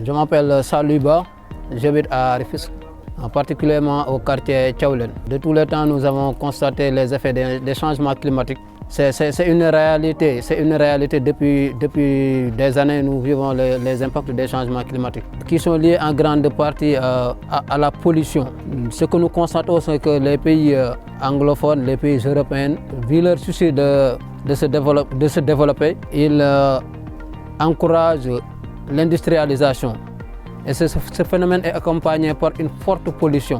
Je m'appelle Saluba, j'habite à Rufisque, particulièrement au quartier Tchaoulen. De tous les temps, nous avons constaté les effets des changements climatiques. C'est une réalité depuis des années. Nous vivons les impacts des changements climatiques qui sont liés en grande partie à la pollution. Ce que nous constatons, c'est que les pays anglophones, les pays européens, vu leur souci de se développer, ils encouragent l'industrialisation. Et ce phénomène est accompagné par une forte pollution,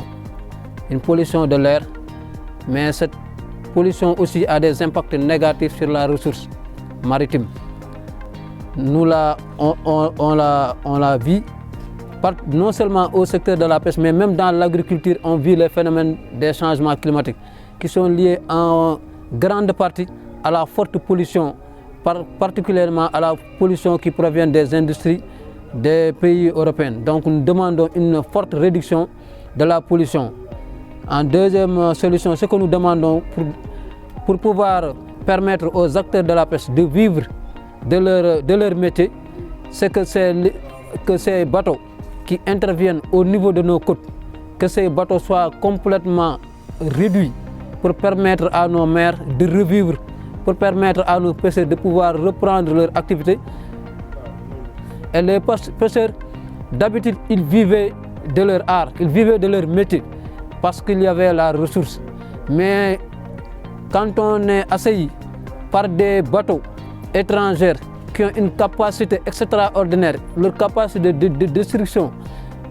une pollution de l'air, mais cette pollution aussi a des impacts négatifs sur la ressource maritime. Nous on l'a vu, non seulement au secteur de la pêche, mais même dans l'agriculture, on vit les phénomènes des changements climatiques qui sont liés en grande partie à la forte pollution, particulièrement à la pollution qui provient des industries des pays européens. Donc nous demandons une forte réduction de la pollution. En deuxième solution, ce que nous demandons pour pouvoir permettre aux acteurs de la pêche de vivre de leur métier, c'est que ces bateaux qui interviennent au niveau de nos côtes, que ces bateaux soient complètement réduits pour permettre à nos mers de revivre, pour permettre à nos pêcheurs de pouvoir reprendre leur activité. Et les pêcheurs, d'habitude, ils vivaient de leur art, ils vivaient de leur métier, parce qu'il y avait la ressource. Mais quand on est assailli par des bateaux étrangers qui ont une capacité extraordinaire, leur capacité de destruction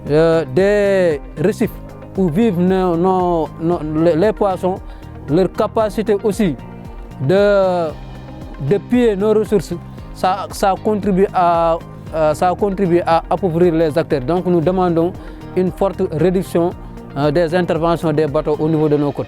des récifs où vivent les poissons, leur capacité aussi de piller nos ressources, ça contribue à appauvrir les acteurs. Donc nous demandons une forte réduction des interventions des bateaux au niveau de nos côtes.